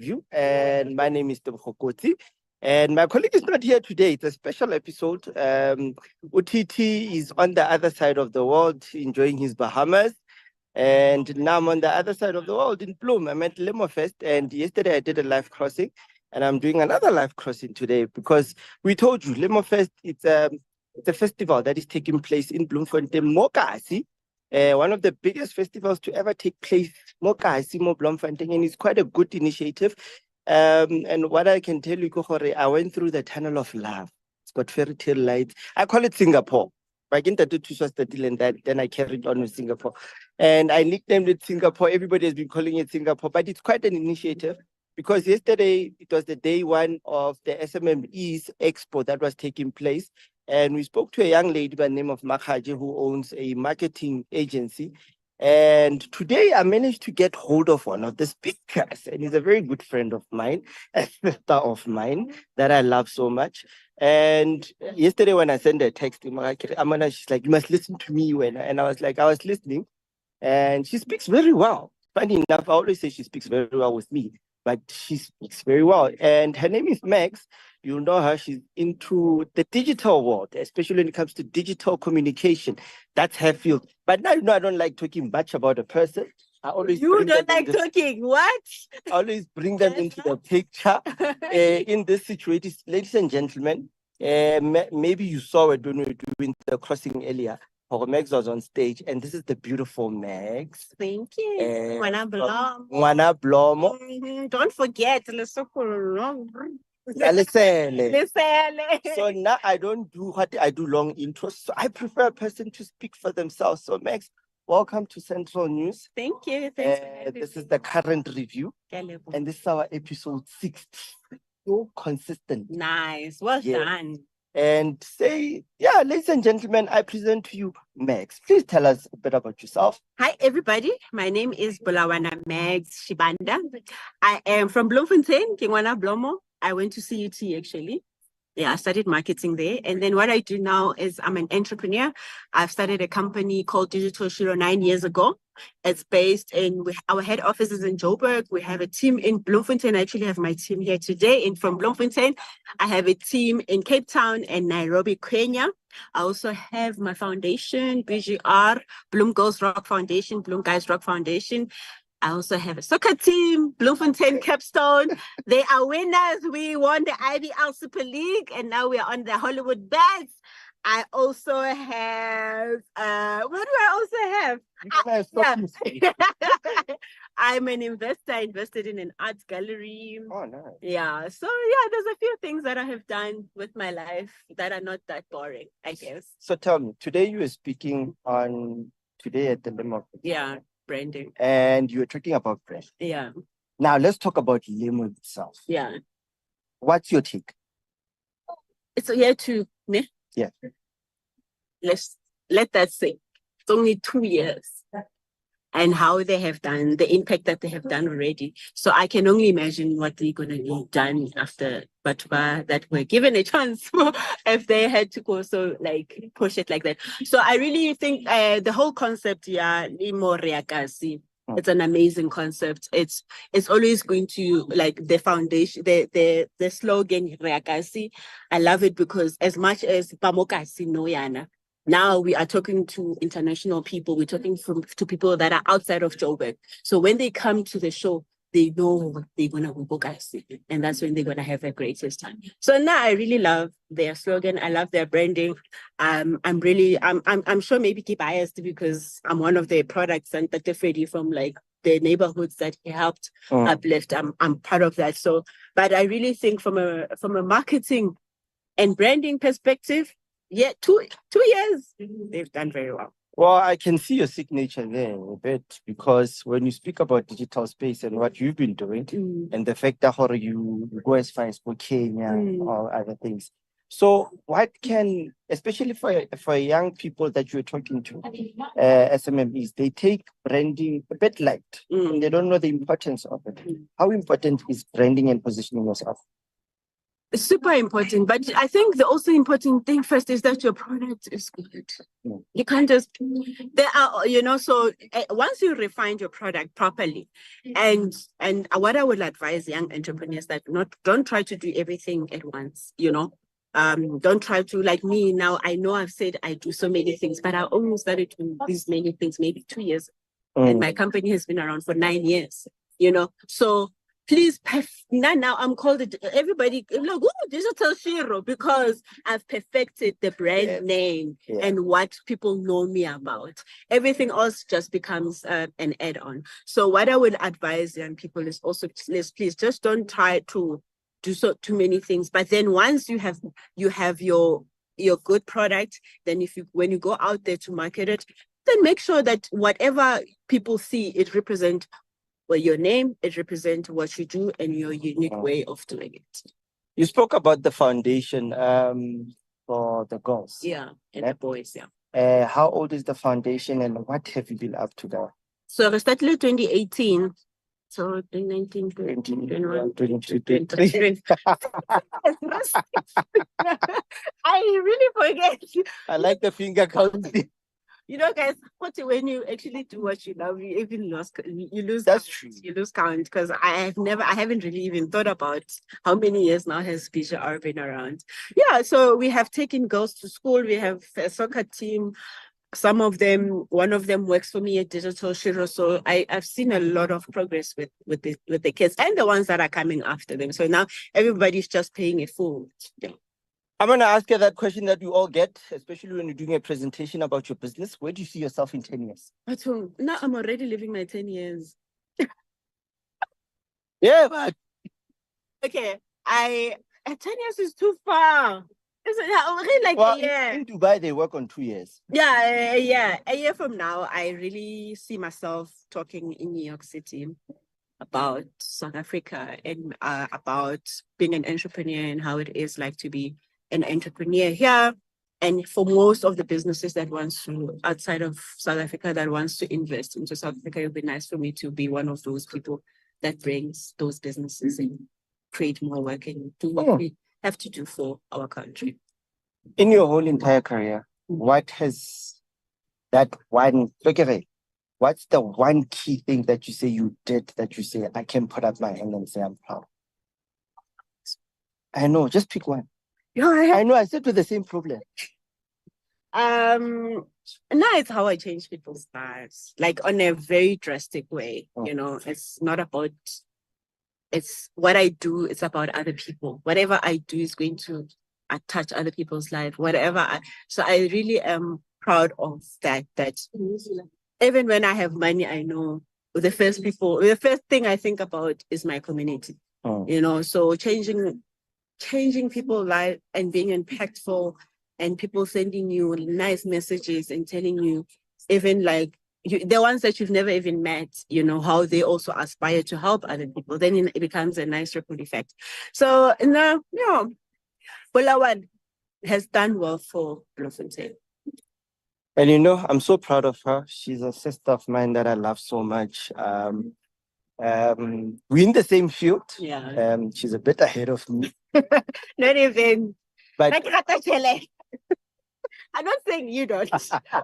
you. And my name is Tebokoti. And my colleague is not here today. It's a special episode. UTT is on the other side of the world enjoying his Bahamas. And now I'm on the other side of the world in Bloom. I'm at Lemofest. And yesterday I did a live crossing. And I'm doing another live crossing today because we told you Lemofest, it's a festival that is taking place in Bloemfontein, Mokasi. One of the biggest festivals to ever take place, Mokasi, Mo Bloemfontein, and it's quite a good initiative. And what I can tell you, Kohore, I went through the tunnel of love. It's got fairy tale lights. I call it Singapore. I get that, then I carried on with Singapore. And I nicknamed it Singapore. Everybody has been calling it Singapore, but it's quite an initiative because yesterday it was the day one of the SMMEs Expo that was taking place. And we spoke to a young lady by the name of Makhaji who owns a marketing agency. And today I managed to get hold of one of the speakers, and he's a very good friend of mine, a sister of mine that I love so much. And yesterday when I sent her a text, Amana, she's like, you must listen to me and I was like, I was listening, and she speaks very well. Funny enough, I always say she speaks very well with me, but she speaks very well. And her name is Max. You know her, she's into the digital world, especially when it comes to digital communication. That's her field. But now, I don't like talking much about a person. I always You don't like talking. What? I always bring them into the picture in this situation. Ladies and gentlemen, maybe you saw it when we were doing the crossing earlier. Max was on stage, and this is the beautiful Max. Thank you. Ngwana Blomo. Ngwana Blomo. Don't forget, Listen. So now I don't do what I do long intros. So I prefer a person to speak for themselves. So Max, welcome to Central News. Thank you. This is the current review. And this is our episode 6. So consistent. Nice. Well done. And ladies and gentlemen, I present to you Max. Please tell us a bit about yourself. Hi, everybody. My name is Bulawana Max Shivanda. I am from Bloemfontein, Kingwana Blomo. I went to CUT actually. Yeah, I studied marketing there. And then what I do now is I'm an entrepreneur. I've started a company called DigitalShero 9 years ago. It's based in, our head office is in Joburg. We have a team in Bloemfontein. I actually have my team here today from Bloemfontein. I have a team in Cape Town and Nairobi, Kenya. I also have my foundation, BGR, Bloom Girls Rock Foundation, Bloom Guys Rock Foundation. I also have a soccer team, Bloemfontein Capstone. They are winners. We won the IBL Super League, and now we are on the Hollywood Bats. I also have, what do I also have? I'm an investor. I invested in an art gallery. Oh, nice. Yeah. So, there's a few things that I have done with my life that are not that boring, I guess. So tell me, today you were speaking today at the Limo. Yeah. Branding. And you were talking about brand. Yeah. Now let's talk about Limo itself. Yeah. What's your take? It's a year two, ne? Yeah. Let that sink. It's only 2 years. And how they have done, the impact that they have done already. So I can only imagine what they're going to be done after Batuba that were given a chance if they had to go push it like that. So I really think the whole concept, Limo Reakasi, it's an amazing concept. It's always going to the foundation, the slogan Reakasi. I love it because as much as Pamokasi no yana. Now we are talking to international people. We're talking to people that are outside of Joburg. So when they come to the show, they know they're gonna book us, and that's when they're gonna have the greatest time. So now I really love their slogan. I love their branding. I'm sure maybe keep biased because I'm one of their products and that differently from the neighborhoods that he helped uplift. I'm part of that. So, but I really think from a marketing and branding perspective. Yeah, 2 years. They've done very well. Well, I can see your signature there a bit because when you speak about digital space and what you've been doing and the fact that you go as far as for Kenya or other things. So what can, especially for young people that you're talking to, SMMEs, they take branding a bit light and they don't know the importance of it. How important is branding and positioning yourself? It's super important. But I think the also important thing first is that your product is good. You can't just, there are, so once you refine your product properly, and what I would advise young entrepreneurs that don't try to do everything at once, don't try to, like me now, I know I've said I do so many things, but I almost started doing these many things maybe 2 years. And my company has been around for 9 years, so please, now I'm called it, everybody, like, oh, DigitalShero, because I've perfected the brand name and what people know me about. Everything else just becomes an add-on. So what I would advise young people is also, please just don't try to do too many things. But then once you have your good product, then when you go out there to market it, then make sure that whatever people see, it represents your name, it represents what you do and your unique way of doing it. You spoke about the foundation for the girls. Yeah, and the boys, yeah. How old is the foundation and what have you been up to now? So I started in 2018. So 2019, 2021, 2022, I really forget. I like the finger counting. Guys, when you actually do what you love, you even lose. That's true. You lose count, because I haven't really even thought about how many years now has BJR been around. Yeah, so we have taken girls to school. We have a soccer team. One of them works for me at DigitalShero. So I've seen a lot of progress with the kids and the ones that are coming after them. So now everybody's just paying it forward. Yeah. I'm going to ask you that question that you all get, especially when you're doing a presentation about your business. Where do you see yourself in 10 years? At home. Now I'm already living my 10 years. Yeah, but... Okay, 10 years is too far. Really, like, well, in Dubai, they work on 2 years. Yeah. A year from now, I really see myself talking in New York City about South Africa and about being an entrepreneur and how it is like to be an entrepreneur here. And for most of the businesses that wants to, outside of South Africa, that wants to invest into South Africa, it would be nice for me to be one of those people that brings those businesses and create more work and do what we have to do for our country. In your whole entire career, what has that one, what's the one key thing that you say you did that you say, I can put up my hand and say I'm proud? I know, just pick one. I know, I said with the same problem. Now it's how I change people's lives, like on a very drastic way. It's not about, it's what I do, it's about other people. Whatever I do is going to touch other people's life, so I really am proud of that even when I have money, I know the first thing I think about is my community. So changing people's life and being impactful, and people sending you nice messages and telling you, even like the ones that you've never even met, how they also aspire to help other people, then it becomes a nice ripple effect. So Bulawan has done well for Bloemfontein. And I'm so proud of her. She's a sister of mine that I love so much. We're in the same field. Yeah. She's a bit ahead of me. Not even. But I'm not saying you don't,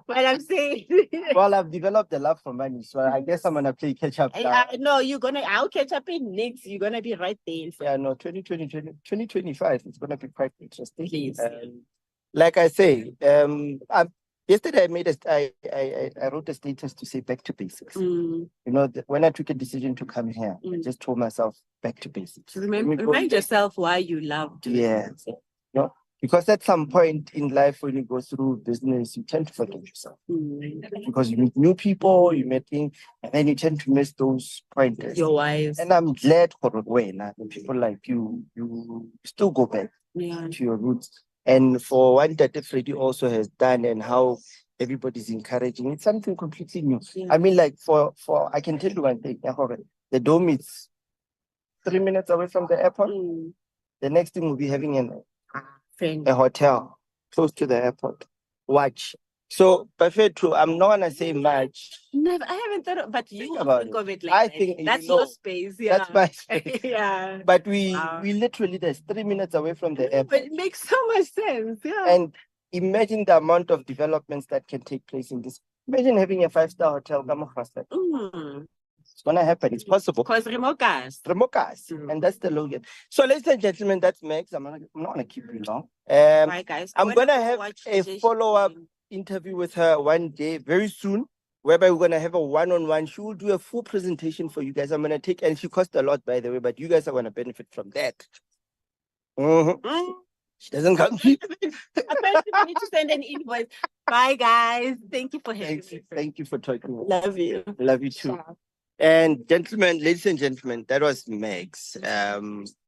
but I'm saying. Well, I've developed a love for money, so I guess I'm gonna play catch up. No, I'll catch up in next. You're gonna be right there. Yeah, no, 2025, it's gonna be quite interesting. Please. Like I say, yesterday I wrote a status to say back to basics. When I took a decision to come here, I just told myself back to basics. Remind yourself why you love doing it. Because at some point in life, when you go through business, you tend to forget yourself. Because you meet new people, you meet things, and then you tend to miss those pointers. Your wives. And I'm glad for the way now, people like you still go back to your roots. And for what that Freddie also has done and how everybody's encouraging, it's something completely new. Yeah. I mean, like for I can tell you one thing, the dome is 3 minutes away from the airport. The next thing we'll be having a hotel close to the airport. Watch. So, perfect. True. I'm not gonna say much. Never, I haven't thought of, but you Think about think it. of it like I that. think, you That's know, your space, yeah. That's my space. Yeah. But we Wow. we literally there's 3 minutes away from the But airport. it makes so much sense, yeah. And imagine the amount of developments that can take place in this. Imagine having a 5-star hotel. It's gonna happen. It's possible. Because remote cars. And that's the logo. So, ladies and gentlemen, that's Megs. I'm not gonna keep you long. Right, guys. I'm gonna have a follow-up interview with her one day, very soon, whereby we're gonna have a one-on-one. She will do a full presentation for you guys. I'm gonna take, and she cost a lot, by the way, but you guys are gonna benefit from that. She doesn't come cheap. I need to send an invoice. Bye, guys. Thank you for having me. Thank you for talking. Love you. Love you too. And gentlemen, ladies and gentlemen, that was Megs.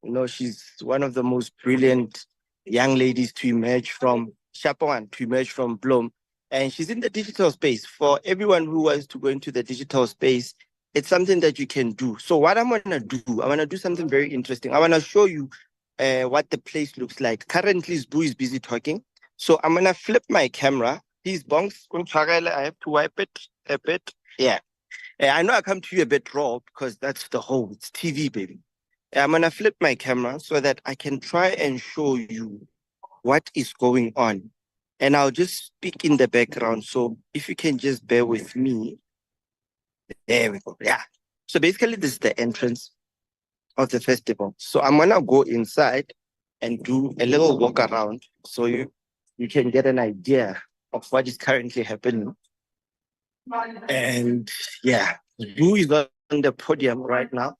You know, she's one of the most brilliant young ladies to emerge from Chapawan, to emerge from Bloom. And she's in the digital space. For everyone who wants to go into the digital space, it's something that you can do. So what I'm gonna do, I wanna do something very interesting. I wanna show you what the place looks like. Currently, Zbu is busy talking. So I'm gonna flip my camera. These bongs, I have to wipe it a bit. Yeah. I know I come to you a bit raw because that's the whole, it's TV, baby. I'm gonna flip my camera so that I can try and show you what is going on. And I'll just speak in the background. So if you can just bear with me. There we go. Yeah. So basically, this is the entrance of the festival. So I'm gonna go inside and do a little walk around so you can get an idea of what is currently happening. And yeah, who is on the podium right now?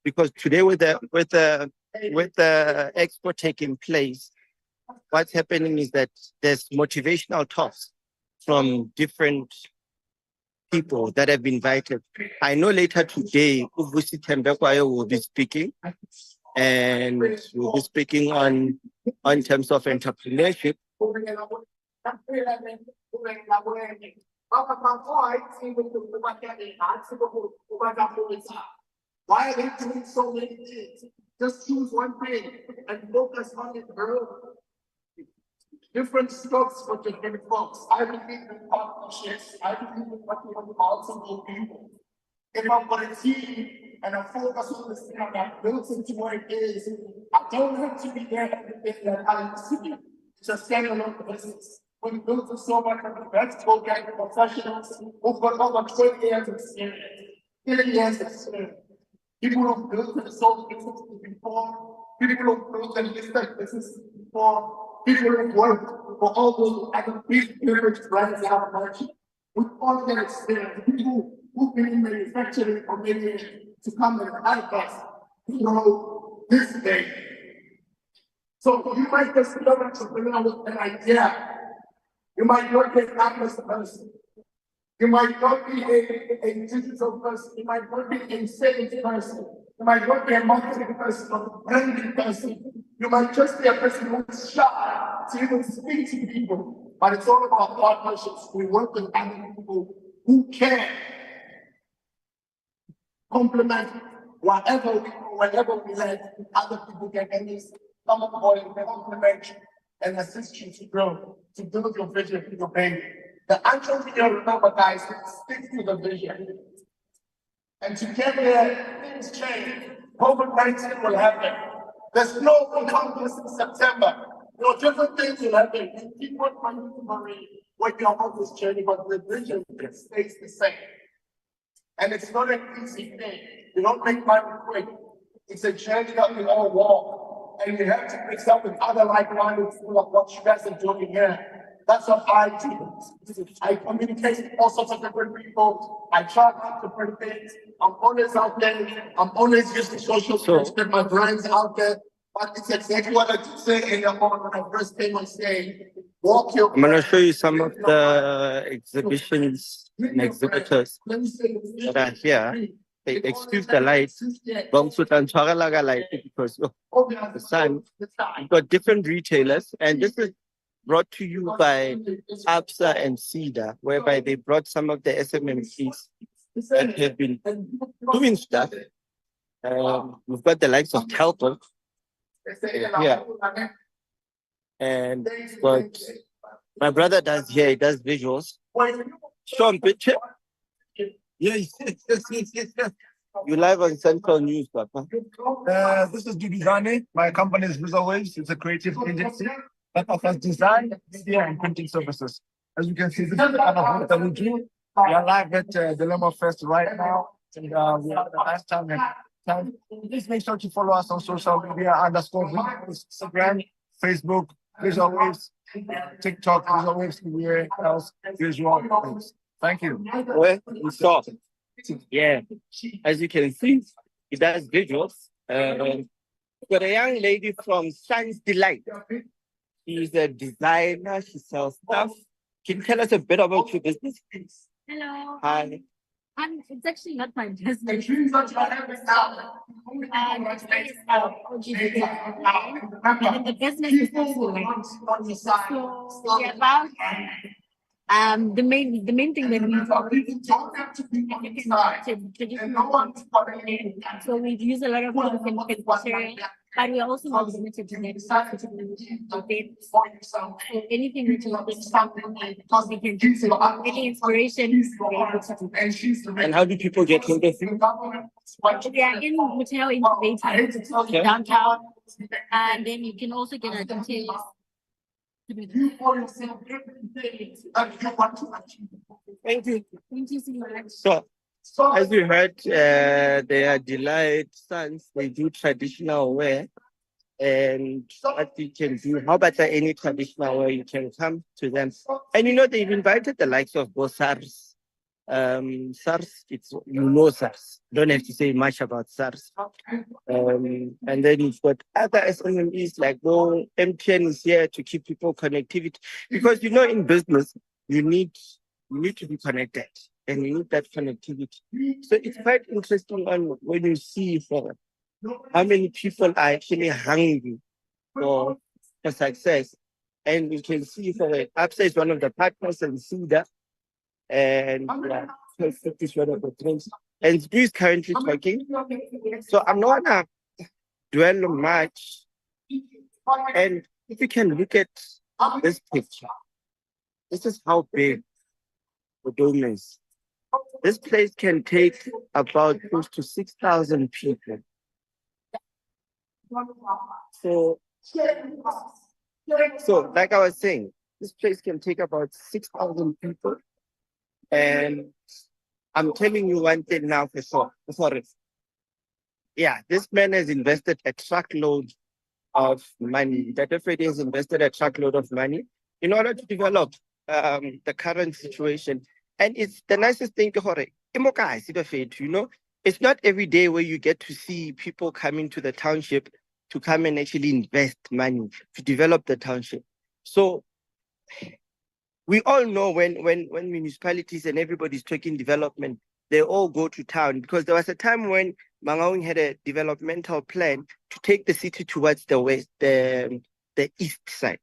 Because today with the expo taking place, what's happening is that there's motivational talks from different people that have been invited. I know later today, Uvusi Tembekwayo will be speaking, and we'll be speaking on terms of entrepreneurship. Why are they doing so many things? Just choose one thing and focus on it, girl. Different strokes for different folks. I believe in partnerships. I believe in working with multiple people. If I've got a team and I focus on this thing and I built into what it is, I don't have to be there everything that I used to be. It's a standalone business. We built it so much of the best go-get professionals who've got over 20 years of experience, 30 years of experience. People who've built and sold businesses before, people who've built and listed businesses before, people who've worked for all those other big privileged brands out of market. With all that experience, people who've been in manufacturing for many years to come and help us grow this day. So you might just be an entrepreneur with an idea. You might not be an atlas person. You might not be a digital person. You might not be a sales person. You might not be a marketing person or a branding person. You might just be a person who's shy to even speak to people. But it's all about partnerships. We work with other people who can complement whatever we do, whenever we let other people can at least come on board and complement and assist you to grow, to build your vision for your baby. The entrepreneur, remember, guys, stick to the vision. And to get there, things change. COVID-19 will happen. There's no conference in September. Different things will happen. You keep on finding money when you're on this journey, but the vision stays the same. And it's not an easy thing. You don't make money quick. It's a journey that we all walk. And you have to mix up with other like-minded people of what you guys are doing here. That's what I do. I communicate with all sorts of different people. I try out different things. I'm always out there. I'm always using social media to get my brands out there. But it's exactly what I did say in the moment when I first came on stage. I'm going to show you some of the exhibitions and exhibitors that are here. Excuse the light. Because of the sun. We've got different retailers, and this is brought to you by APSA and CEDA, whereby they brought some of the SMMCs that have been doing stuff. We've got the likes of Telco here, and we've got My brother does here, he does visuals. Show him picture. Yes. You live on Central News, Papa. This is Dudizane. My company is Visual Waves. It's a creative agency that offers design, media, and printing services. As you can see, this is the kind of work that we do. We are live at Dilemma Fest right now. And we have the last time. Please make sure to follow us on social media Instagram, Facebook, Visual Waves, TikTok, Visual Waves, everywhere else, Visual Waves. Thank you. Where we saw. Yeah. As you can see, he does visuals. Got a young lady from Sun's Delight. She's a designer, she sells stuff. Can you tell us a bit about your business? Hello. Hi. It's actually not my business. And it's based on OGD. And then the business is also so we're about the main thing that we traditional. So we use a lot of chemical material, but we're also not limited to that. So anything that we can do. So any inspiration. And how do people get hold of you? We are in Hotel Incubator downtown, and then you can also get our details. Thank you. Thank you so much. So, as you heard, they are Delight Sons. They do traditional wear. And what you can do, how about any traditional wear, you can come to them. And you know, they've invited the likes of both SARS. SARS, SARS. Don't have to say much about SARS. And then you've got other SMEs like MTN is here to keep people connectivity. Because you know, in business, you need to be connected and you need that connectivity. So it's quite interesting when you see how many people are actually hungry for success. And you can see Absa is one of the partners and Cedar. And is one of the things. And Stu is currently talking. So I'm not gonna dwell on much. And if you can look at this picture, this is how big the dome is. This place can take about close to 6,000 people. So like I was saying, this place can take about 6,000 people. And I'm telling you one thing now for sure. Yeah, this man has invested a truckload of money. That FAD has invested a truckload of money in order to develop the current situation. And it's the nicest thing to Hore. You know, it's not every day where you get to see people coming to the township to come and actually invest money to develop the township. So we all know when municipalities and everybody's talking development, they all go to town, because there was a time when Mangaung had a developmental plan to take the city towards the west, the east side.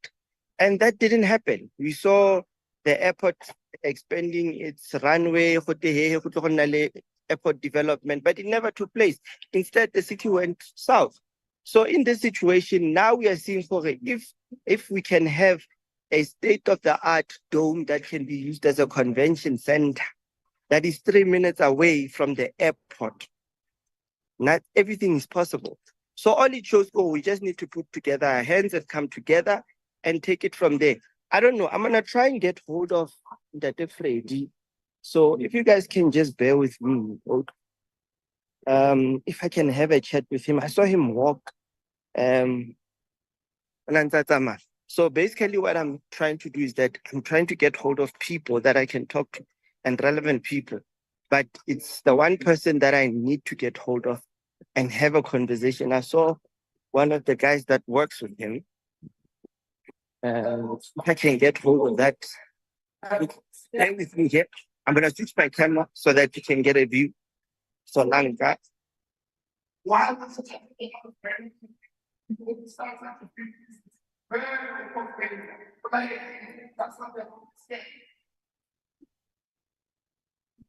And that didn't happen. We saw the airport expanding its runway, airport development, but it never took place. Instead, the city went south. So in this situation, now we are seeing if we can have a state-of-the-art dome that can be used as a convention center that is 3 minutes away from the airport. Not everything is possible. So all it shows, we just need to put together our hands and come together and take it from there. I don't know. I'm going to try and get hold of Dr. Freddy. So if you guys can just bear with me. If I can have a chat with him. I saw him walk. So basically what I'm trying to do is that I'm trying to get hold of people that I can talk to and relevant people. But it's the one person that I need to get hold of and have a conversation. I saw one of the guys that works with him. If I can get hold of that, stay with me here. I'm going to switch my camera so that you can get a view. So long, guys.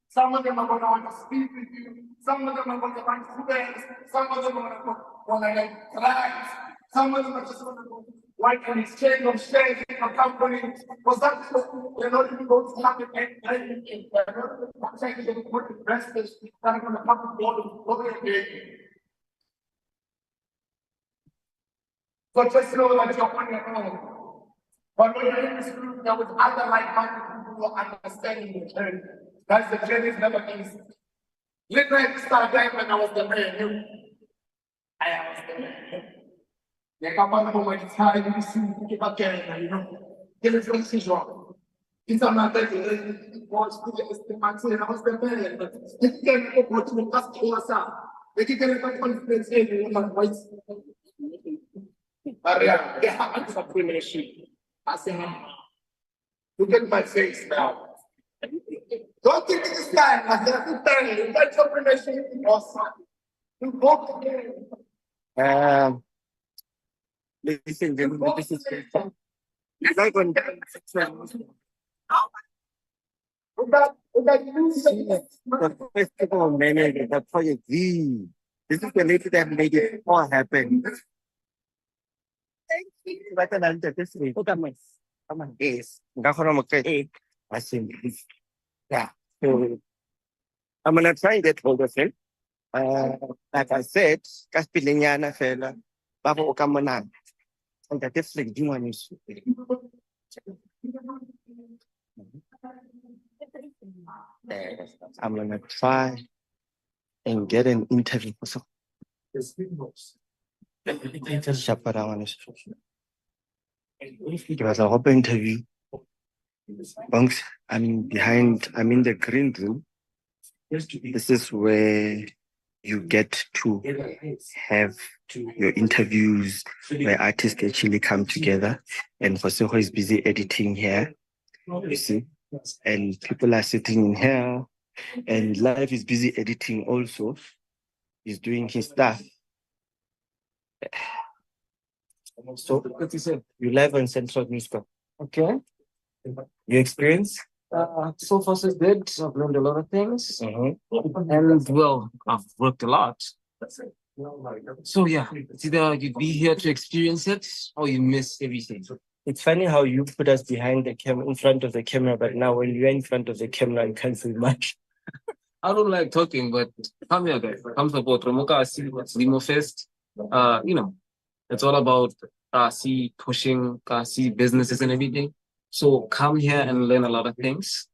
Some of them are going to want to speak with you. Some of them are going to want to dance. Some of them are going to want to cry. Some of them are just going to go. Right, and exchange of shares in a company was that you're not even going to have it and protection for investors that are going to come to board. So just know that you're on your own. But when you're in this group, there was other like-minded people who are understanding the journey. That's the journey is never easy. Literally started when I was the man. I was the man. The company who went inside, you see, you keep carrying, you know. Give it some season. It's a matter of what's the maximum, I was the man. But you can't go to the customer. They can't get confidence in my voice. Maria, they have some premiership. I say, look at my face now. Don't think this time, I have to tell you, that's your premiership. Awesome. You go again. Listen, gentlemen, this is not going to the festival manager, the project Z. This is the lady that made it all happen. But another this week. Come on, yes. I think yeah. So I'm gonna try and get hold of him. Like I said, Caspiliana fella, Babo Okamonan. And that is like doing one is. I'm gonna try and get an interview for some. It was a whole interview. Bunks, I'm in the green room. This is where you get to have your interviews where artists actually come together. And Josego is busy editing here, you see. And people are sitting in here. And Live is busy editing also. He's doing his stuff. So, what you said? You live on Central News Corp. Okay. Your experience? So far so good. I've learned a lot of things. And well, I've worked a lot. So yeah, it's either you be here to experience it or you miss everything. It's funny how you put us behind the camera, in front of the camera, but now when you're in front of the camera, you can't say much. I don't like talking, but come here, guys. Come support Romoka. See what's Limo Fest. You know, it's all about pushing businesses and everything. So come here and learn a lot of things.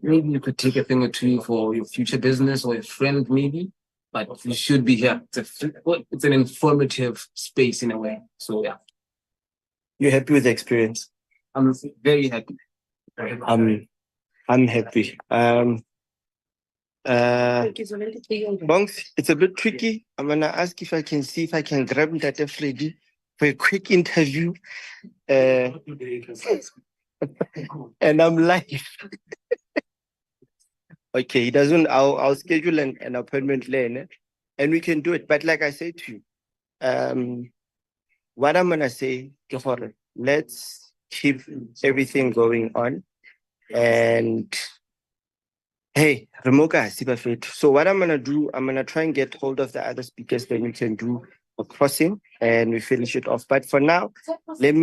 Maybe you could take a thing or two for your future business or your friend, maybe. But you should be here. It's an informative space in a way. So yeah. You're happy with the experience? I'm very happy. I'm happy. Bonks, it's a bit tricky. I'm gonna ask if I can grab Tate Freddy for a quick interview. And I'm live. Okay, he doesn't. I'll schedule an appointment later, and we can do it. But like I said to you, what I'm gonna say, let's keep everything going on, and hey, Remoka, so what I'm gonna do, I'm gonna try and get hold of the other speakers, then we can do a crossing and we finish it off. But for now, let me